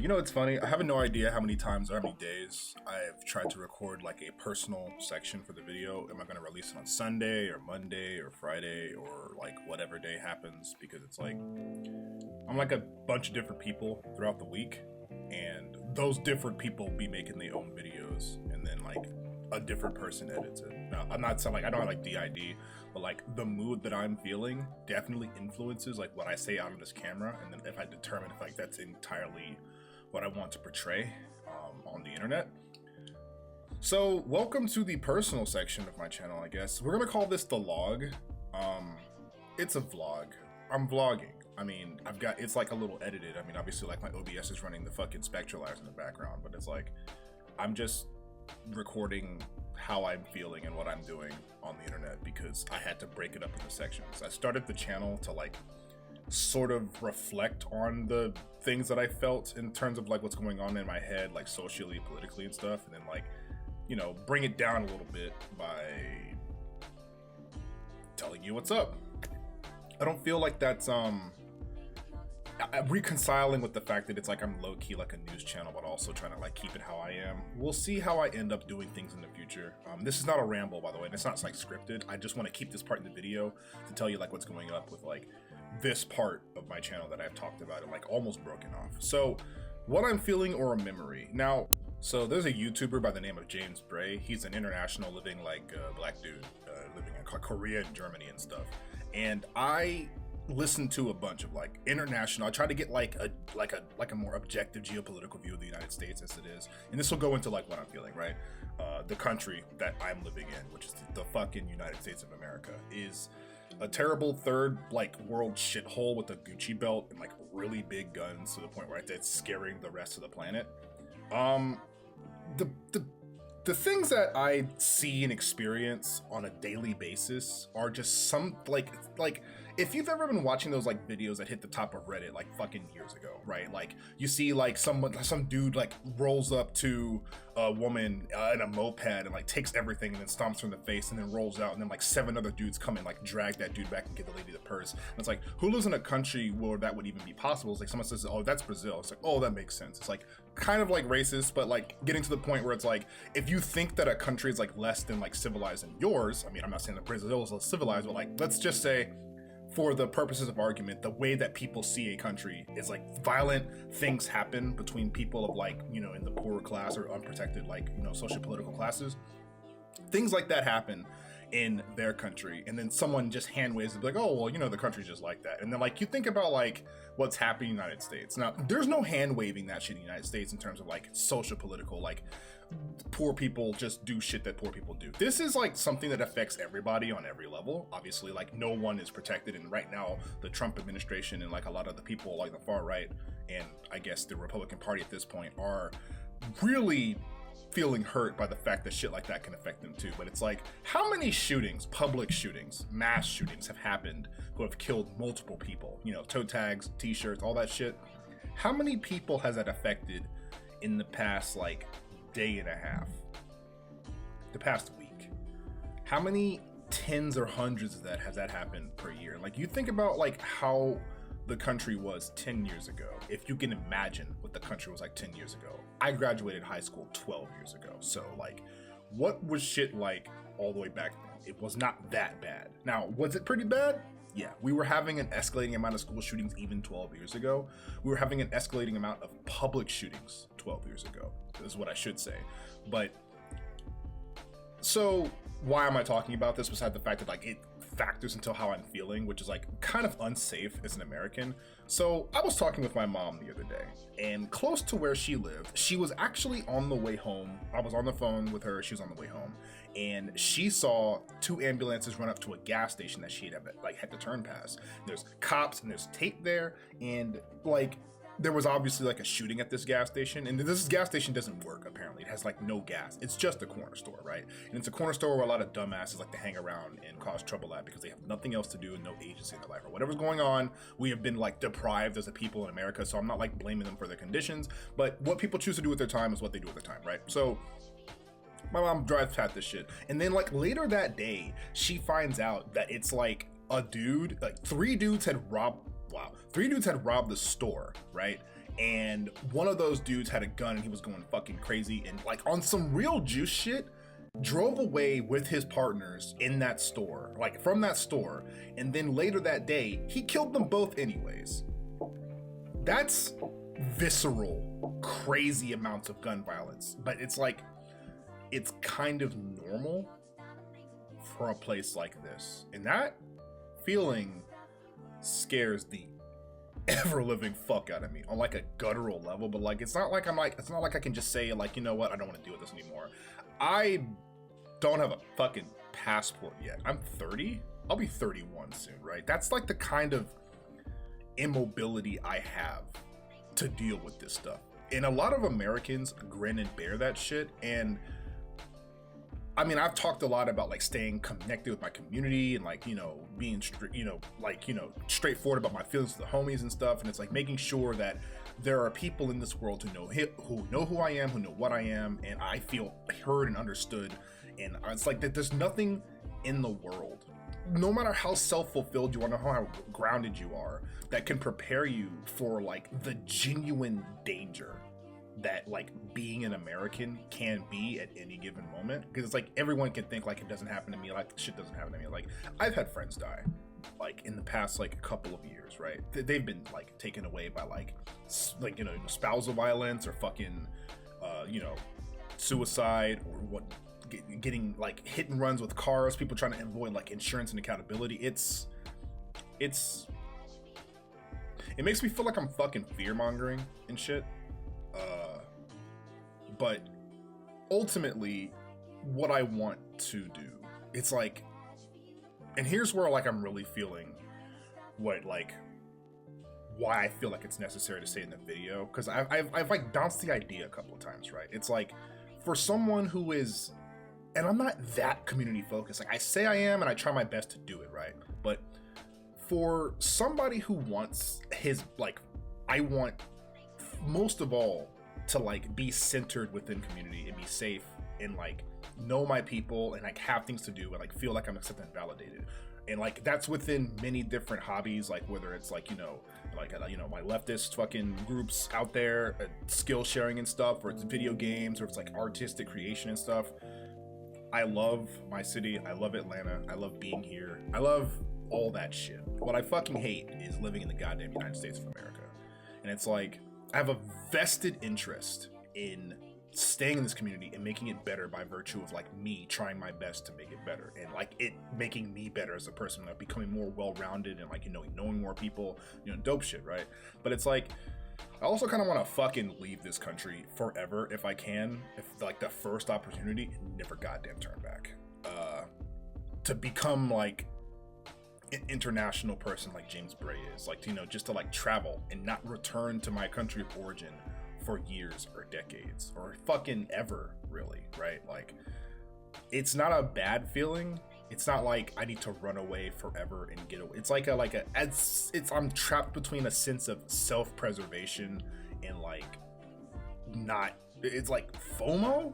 You know, it's funny. I have no idea how many times or how many days I've tried to record like a personal section for the video. Am I going to release it on Sunday or Monday or Friday or like whatever day happens? Because it's like I'm like a bunch of different people throughout the week, and those different people be making their own videos, and then like a different person edits it. Now, I'm not saying like I don't like DID, but like the mood that I'm feeling definitely influences like what I say out on this camera, and then if I determine if like that's entirely what I want to portray on the internet. So welcome to the personal section of my channel. I guess we're gonna call this the log. It's a vlog. I'm vlogging. I mean, it's like a little edited. I mean, obviously like my OBS is running the fucking spectralizer in the background, but it's like I'm just recording how I'm feeling and what I'm doing on the internet because I had to break it up into sections. I started the channel to like sort of reflect on the things that I felt in terms of like what's going on in my head, like socially, politically and stuff, and then like, you know, bring it down a little bit by telling you what's up. I don't feel like that's I'm reconciling with the fact that it's like I'm low-key like a news channel, but also trying to like keep it how I am. We'll see how I end up doing things in the future. This is not a ramble, by the way, and it's not like scripted. I just want to keep this part in the video to tell you like what's going up with like this part of my channel that I've talked about and like almost broken off. So what I'm feeling or a memory. Now, so there's a YouTuber by the name of James Bray. He's an international living like black dude living in Korea and Germany and stuff. And I listen to a bunch of like international. I try to get like a more objective geopolitical view of the United States as it is, and this will go into like what I'm feeling, right? The country that I'm living in, which is the fucking United States of America, is a terrible third like world shithole with a Gucci belt and like really big guns to the point where it's scaring the rest of the planet. The things that I see and experience on a daily basis are just some like if you've ever been watching those like videos that hit the top of Reddit like fucking years ago, right? Like you see like some dude like rolls up to a woman in a moped and like takes everything and then stomps her in the face and then rolls out, and then like 7 other dudes come and like drag that dude back and get the lady the purse. And it's like, who lives in a country where that would even be possible? It's like someone says, oh, that's Brazil. It's like, oh, that makes sense. It's like kind of like racist, but like getting to the point where it's like, if you think that a country is like less than like civilized than yours, I mean, I'm not saying that Brazil is less civilized, but like let's just say for the purposes of argument, the way that people see a country is like violent things happen between people of like, you know, in the poorer class or unprotected, like, you know, social political classes. Things like that happen in their country, and then someone just hand waves it like, oh, well, you know, the country's just like that. And then like you think about like what's happening in the United States. Now, there's no hand waving that shit in the United States in terms of like social political, like poor people just do shit that poor people do. This is like something that affects everybody on every level. Obviously, like no one is protected, and right now the Trump administration and like a lot of the people like the far right and I guess the Republican Party at this point are really feeling hurt by the fact that shit like that can affect them too. But it's like, how many shootings, public shootings, mass shootings have happened who have killed multiple people? You know, toe tags, t-shirts, all that shit. How many people has that affected in the past like day and a half, the past week? How many tens or hundreds of that has that happened per year? Like you think about like how the country was 10 years ago, if you can imagine what the country was like 10 years ago. I graduated high school 12 years ago, so like what was shit like all the way back then? It was not that bad. Now, was it pretty bad? Yeah, we were having an escalating amount of school shootings even 12 years ago. We were having an escalating amount of public shootings 12 years ago, is what I should say. But so why am I talking about this besides the fact that like it factors into how I'm feeling, which is like kind of unsafe as an American? So I was talking with my mom the other day, and close to where she lived, she was actually on the way home. I was on the phone with her, she was on the way home, and she saw 2 ambulances run up to a gas station that she had to turn past. There's cops and there's tape there, and like there was obviously like a shooting at this gas station, and this gas station doesn't work apparently. It has like no gas. It's just a corner store, right? And it's a corner store where a lot of dumbasses like to hang around and cause trouble at because they have nothing else to do and no agency in their life or whatever's going on. We have been like deprived as a people in America, so I'm not like blaming them for their conditions, but what people choose to do with their time is what they do with their time, right? So my mom drives past this shit, and then like later that day, she finds out that it's like a dude, like 3 dudes had robbed the store, right? and one of those dudes had a gun and he was going fucking crazy and like on some real juice shit, drove away with his partners in that store, like from that store, and then later that day he killed them both anyways. That's visceral, crazy amounts of gun violence, but it's like, it's kind of normal for a place like this, and that feeling scares the ever living fuck out of me on like a guttural level. But like, it's not like I can just say like, you know what, I don't want to deal with this anymore. I don't have a fucking passport yet. I'm 30. I'll be 31 soon, right? That's like the kind of immobility I have to deal with this stuff. And a lot of Americans grin and bear that shit. And I mean, I've talked a lot about like staying connected with my community and like, you know, being straightforward about my feelings with the homies and stuff. And it's like making sure that there are people in this world who know who I am, who know what I am, and I feel heard and understood. And it's like that there's nothing in the world, no matter how self-fulfilled you are, no matter how grounded you are, that can prepare you for like the genuine danger that like being an American can be at any given moment. Because it's like everyone can think like it doesn't happen to me, like shit doesn't happen to me. Like I've had friends die like in the past like a couple of years, right? They've been like taken away by like you know, spousal violence or fucking you know, suicide, or what, getting like hit and runs with cars, people trying to avoid like insurance and accountability. It makes me feel like I'm fucking fear mongering and shit. But ultimately what I want to do, it's like, and here's where like I'm really feeling what like why I feel like it's necessary to say in the video, because I've like bounced the idea a couple of times, right? It's like, for someone who is, and I'm not that community focused, like I say I am and I try my best to do it, right? But for somebody who wants his, like, I want most of all to like be centered within community and be safe and like know my people and like have things to do and like feel like I'm accepted and validated. And like that's within many different hobbies, like whether it's like, you know, like you know, my leftist fucking groups out there, skill sharing and stuff, or it's video games, or it's like artistic creation and stuff. I love my city, I love Atlanta, I love being here, I love all that shit. What I fucking hate is living in the goddamn United States of America. And it's like, I have a vested interest in staying in this community and making it better by virtue of like me trying my best to make it better, and like it making me better as a person, like becoming more well-rounded and like, you know, knowing more people, you know, dope shit, right? But it's like, I also kind of want to fucking leave this country forever if I can, if like the first opportunity, and never goddamn turn back, to become like an international person like James Bray is, like, you know, just to like travel and not return to my country of origin for years or decades or fucking ever, really, right? Like, it's not a bad feeling. It's not like I need to run away forever and get away. It's like I'm trapped between a sense of self-preservation and like not, it's like FOMO.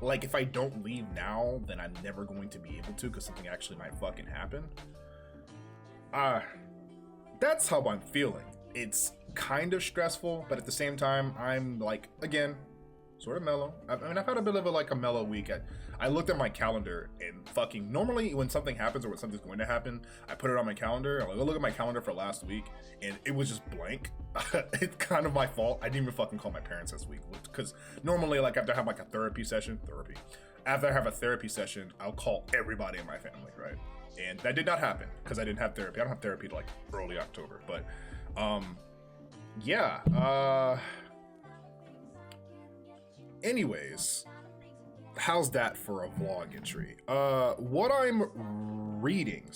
Like if I don't leave now, then I'm never going to be able to, because something actually might fucking happen. That's how I'm feeling. It's kind of stressful, but at the same time, I'm like, again, sort of mellow. I mean, I've had a bit of a mellow week. I looked at my calendar and fucking, normally when something happens or when something's going to happen, I put it on my calendar. I look at my calendar for last week and it was just blank. It's kind of my fault. I didn't even fucking call my parents this week, because normally like after I have like a therapy session, after I have a therapy session, I'll call everybody in my family, right? And that did not happen because I didn't have therapy. I don't have therapy till like early October, but yeah. Anyways, how's that for a vlog entry? What I'm reading,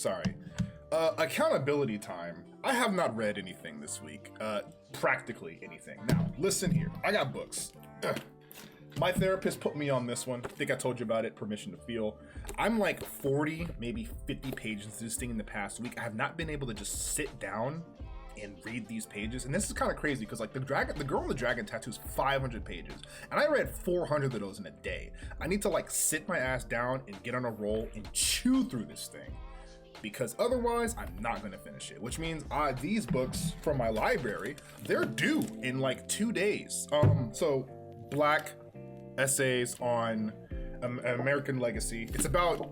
accountability time. I have not read anything this week, practically anything. Now, listen here, I got books. My therapist put me on this one. I think I told you about it, Permission to Feel. I'm like 40, maybe 50 pages into this thing in the past week. I have not been able to just sit down and read these pages. And this is kind of crazy because like the girl in the dragon tattoo is 500 pages. And I read 400 of those in a day. I need to like sit my ass down and get on a roll and chew through this thing. because otherwise I'm not going to finish it, which means these books from my library, they're due in like 2 days. So Black essays on American legacy. It's about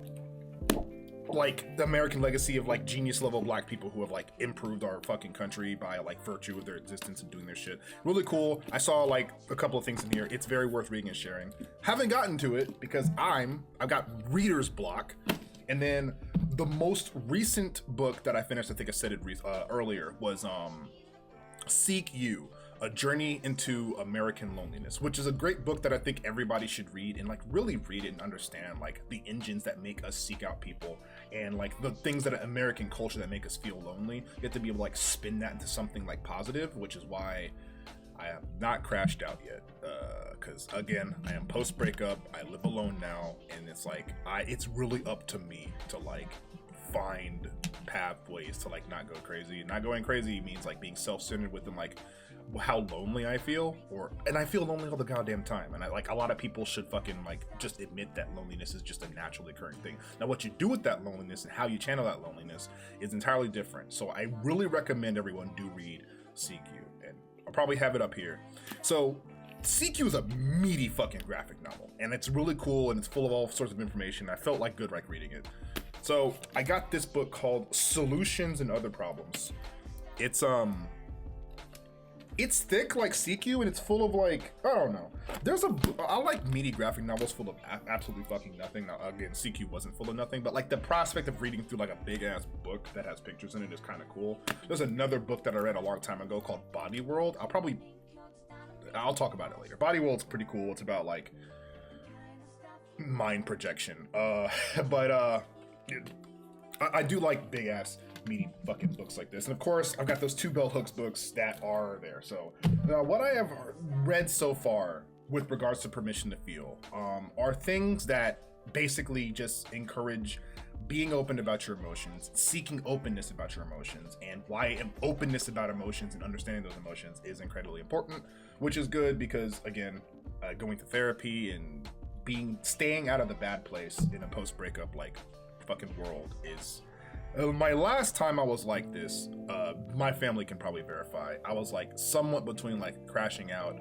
like the American legacy of like genius level Black people who have like improved our fucking country by like virtue of their existence and doing their shit. Really cool. I saw like a couple of things in here. It's very worth reading and sharing. Haven't gotten to it because I've got reader's block. And then the most recent book that I finished, I think I said it earlier, was Seek You, A Journey into American Loneliness, which is a great book that I think everybody should read and like really read it and understand like the engines that make us seek out people and like the things that are American culture that make us feel lonely. You have to be able to like spin that into something like positive, which is why I have not crashed out yet. Because again, I am post breakup. I live alone now, and it's like it's really up to me to like find pathways to like not go crazy. Not going crazy means like being self-centered within like how lonely I feel, and I feel lonely all the goddamn time. And I like a lot of people should fucking like just admit that loneliness is just a naturally occurring thing. Now, what you do with that loneliness and how you channel that loneliness is entirely different. So I really recommend everyone do read Seek You, and I'll probably have it up here. So Seek You is a meaty fucking graphic novel, and it's really cool, and it's full of all sorts of information. I felt like good like reading it. So I got this book called Solutions and Other Problems. It's thick like Seek You, and it's full of like, I don't know. I like meaty graphic novels full of absolutely fucking nothing. Now again, Seek You wasn't full of nothing, but like the prospect of reading through like a big ass book that has pictures in it is kind of cool. There's another book that I read a long time ago called Body World. I'll talk about it later. Body World's pretty cool. It's about like mind projection. But I do like big ass meaty fucking books like this. And of course, I've got those 2 bell hooks books that are there. So what I have read so far with regards to Permission to Feel are things that basically just encourage being open about your emotions, seeking openness about your emotions, and why openness about emotions and understanding those emotions is incredibly important, which is good because again, going to therapy and staying out of the bad place in a post-breakup like fucking world is my last time I was like this, my family can probably verify, I was like somewhat between like crashing out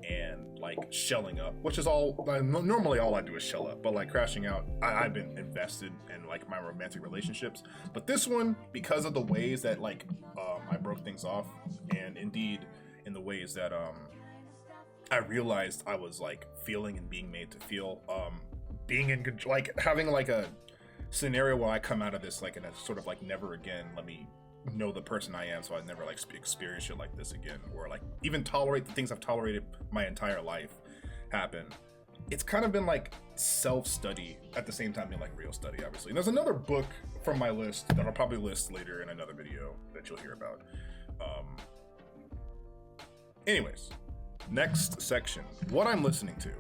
and like shelling up, which is all normally all I do is shell up, but like crashing out, I've been invested in like my romantic relationships. But this one, because of the ways that like I broke things off, and indeed in the ways that I realized I was like feeling and being made to feel, being in like having like a scenario where I come out of this like in a sort of like never again, let me know the person I am so I never like experience shit like this again, or like even tolerate the things I've tolerated my entire life happen. It's kind of been like self-study at the same time being like real study, obviously. And there's another book from my list that I'll probably list later in another video that you'll hear about. Anyways, next section, what I'm listening to.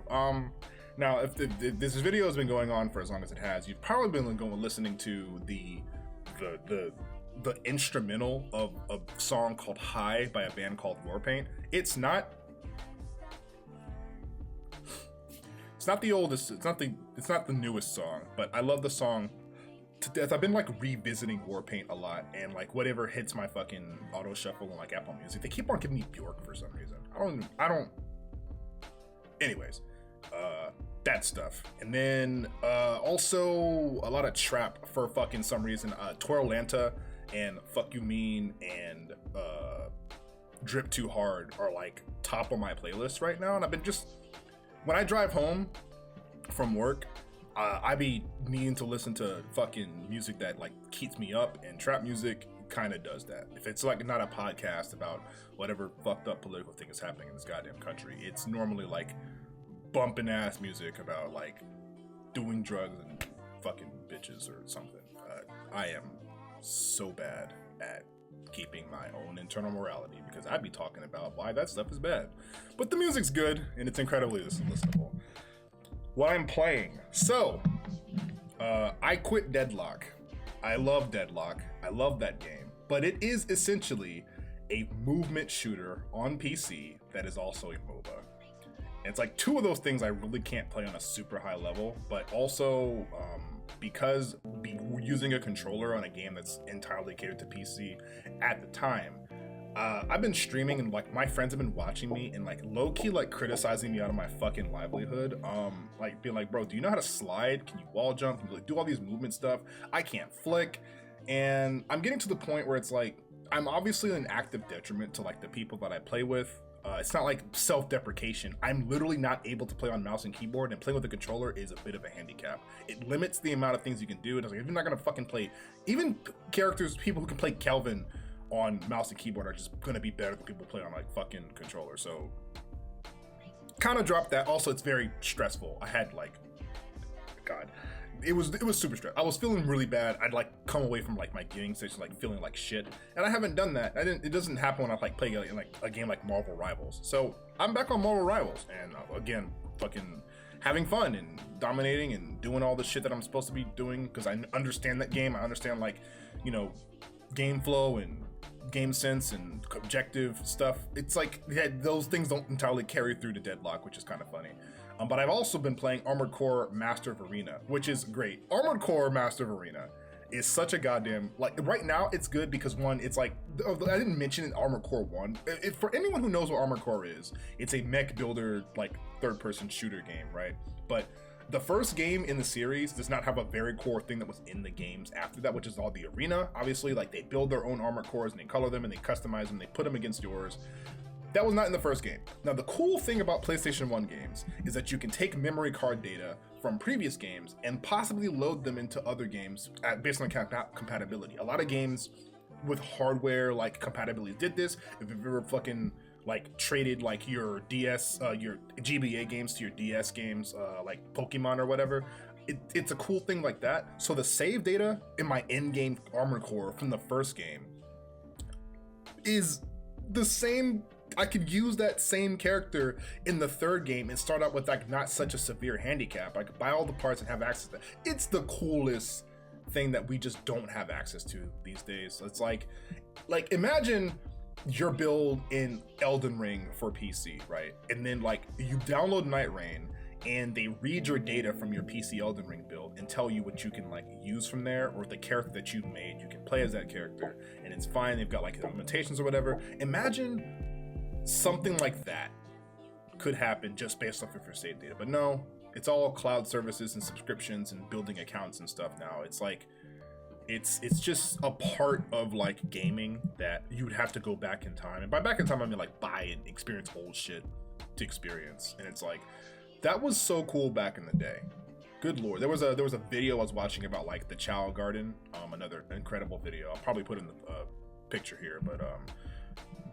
Now, if this video has been going on for as long as it has, you've probably been listening to the instrumental of a song called High by a band called Warpaint. It's not the oldest, it's not the newest song, but I love the song to death. I've been like revisiting Warpaint a lot, and like whatever hits my fucking auto shuffle on like Apple Music, they keep on giving me Bjork for some reason. Anyways, that stuff. And then also a lot of trap for fucking some reason. Twirlanta and Fuck You Mean and Drip Too Hard are like top on my playlist right now. And I've been just, when I drive home from work, I be needing to listen to fucking music that like keeps me up, and trap music kind of does that. If it's like not a podcast about whatever fucked up political thing is happening in this goddamn country, it's normally like bumping ass music about like doing drugs and fucking bitches or something. I am so bad at keeping my own internal morality because I'd be talking about why that stuff is bad. But the music's good and it's incredibly listenable. What I'm playing. So, I quit Deadlock. I love Deadlock. I love that game. But it is essentially a movement shooter on PC that is also a MOBA. And it's like two of those things I really can't play on a super high level, but also because using a controller on a game that's entirely catered to PC at the time, I've been streaming and like my friends have been watching me and like low-key like criticizing me out of my fucking livelihood. Like being like, bro, do you know how to slide? Can you wall jump? Can you like do all these movement stuff? I can't flick. And I'm getting to the point where it's like, I'm obviously an active detriment to like the people that I play with. It's not like self-deprecation. I'm literally not able to play on mouse and keyboard, and playing with a controller is a bit of a handicap. It limits the amount of things you can do. And it's like, if you're not gonna fucking play, even characters, people who can play Kelvin on mouse and keyboard are just gonna be better than people play on like fucking controller. So kind of dropped that. Also, it's very stressful. I had like, God, it was super stressful. I was feeling really bad. I'd like come away from like my gaming session like feeling like shit, and I haven't done that. It doesn't happen when I like play like a game like Marvel Rivals. So I'm back on Marvel Rivals, and again, fucking having fun and dominating and doing all the shit that I'm supposed to be doing because I understand that game. I understand like, you know, game flow and game sense and objective stuff. It's like, yeah, those things don't entirely carry through to Deadlock, which is kind of funny. But I've also been playing Armored Core Master of Arena, which is great. Armored Core Master of Arena is such a goddamn, like right now it's good because one, it's like, I didn't mention in Armored Core 1. For anyone who knows what Armored Core is, it's a mech builder, like third person shooter game, right? But the first game in the series does not have a very core thing that was in the games after that, which is all the arena. Obviously, like they build their own armored cores and they color them and they customize them, they put them against yours. That was not in the first game. Now, the cool thing about PlayStation 1 games is that you can take memory card data from previous games and possibly load them into other games based on compatibility. A lot of games with hardware like compatibility did this. If you've ever fucking like traded like your DS, your GBA games to your DS games, like Pokemon or whatever, it's a cool thing like that. So the save data in my in-game Armored Core from the first game is the same. I could use that same character in the third game and start out with like not such a severe handicap. I could buy all the parts and have access to that. It's the coolest thing that we just don't have access to these days. It's like imagine your build in Elden Ring for PC, right? And then like you download Night Rain and they read your data from your PC Elden Ring build and tell you what you can like use from there, or the character that you've made, you can play as that character and it's fine. They've got like limitations or whatever. Imagine something like that could happen just based off of your save data. But no, it's all cloud services and subscriptions and building accounts and stuff now. It's like, it's just a part of like gaming that you would have to go back in time. And by back in time, I mean like buy and experience old shit to experience. And it's like, that was so cool back in the day. Good Lord. There was a video I was watching about like the Chow Garden, another incredible video. I'll probably put in the picture here, but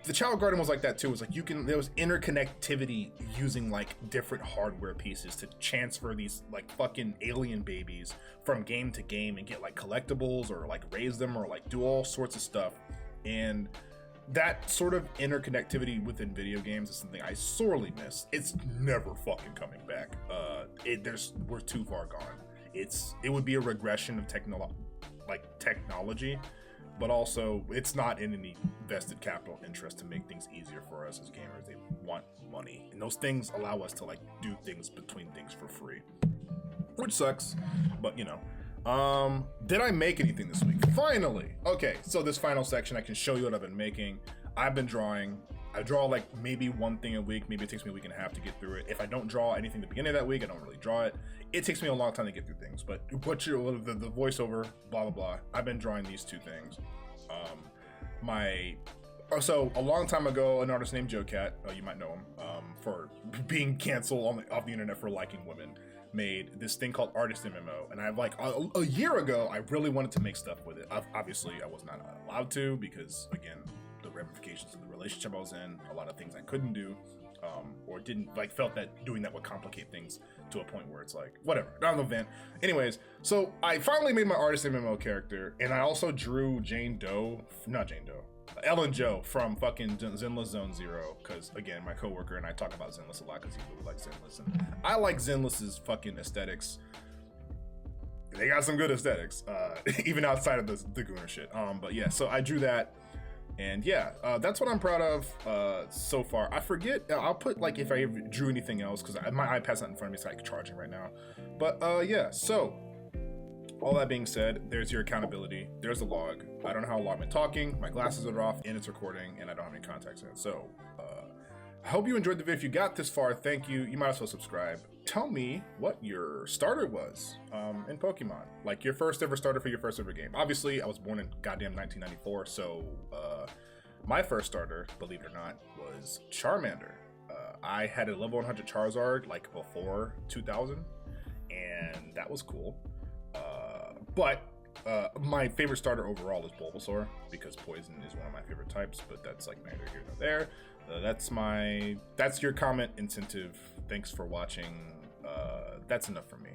the Chow Garden was like that too. It was like there was interconnectivity using like different hardware pieces to transfer these like fucking alien babies from game to game and get like collectibles or like raise them or like do all sorts of stuff. And that sort of interconnectivity within video games is something I sorely miss. It's never fucking coming back. We're too far gone. It would be a regression of technology, but also it's not in any vested capital interest to make things easier for us as gamers. They want money, and those things allow us to like do things between things for free, which sucks, but you know. Did I make anything this week? Finally! Okay, so this final section, I can show you what I've been making. I've been drawing. I draw like maybe one thing a week. Maybe it takes me a week and a half to get through it. If I don't draw anything at the beginning of that week, I don't really draw it. It takes me a long time to get through things, but the voiceover, blah, blah, blah. I've been drawing these two things. So a long time ago, an artist named Joe Cat, you might know him, for being canceled off the internet for liking women, made this thing called Artist MMO. And I've like a year ago, I really wanted to make stuff with it. Obviously, I was not allowed to because, again, the ramifications of the relationship I was in, a lot of things I couldn't do, or didn't like, felt that doing that would complicate things to a point where it's like, whatever, not an event. Anyways, so I finally made my Artist MMO character, and I also drew Ellen Joe from fucking Zenless Zone Zero, because again, my coworker and I talk about Zenless a lot because he really likes Zenless, and I like Zenless's fucking aesthetics. They got some good aesthetics, even outside of the Gooner shit. But yeah, so I drew that. And yeah, that's what I'm proud of so far. I forget, I'll put like if I drew anything else, because my iPad's not in front of me, it's like charging right now. But yeah, so all that being said, there's your accountability, there's the log. I don't know how long I've been talking, my glasses are off, and it's recording, and I don't have any contacts in. So I hope you enjoyed the video. If you got this far, thank you. You might as well subscribe. Tell me what your starter was in Pokemon. Like your first ever starter for your first ever game. Obviously, I was born in goddamn 1994, so my first starter, believe it or not, was Charmander. I had a level 100 Charizard like before 2000, and that was cool. But my favorite starter overall is Bulbasaur, because poison is one of my favorite types, but that's like neither here nor there. That's your comment incentive. Thanks for watching. That's enough for me.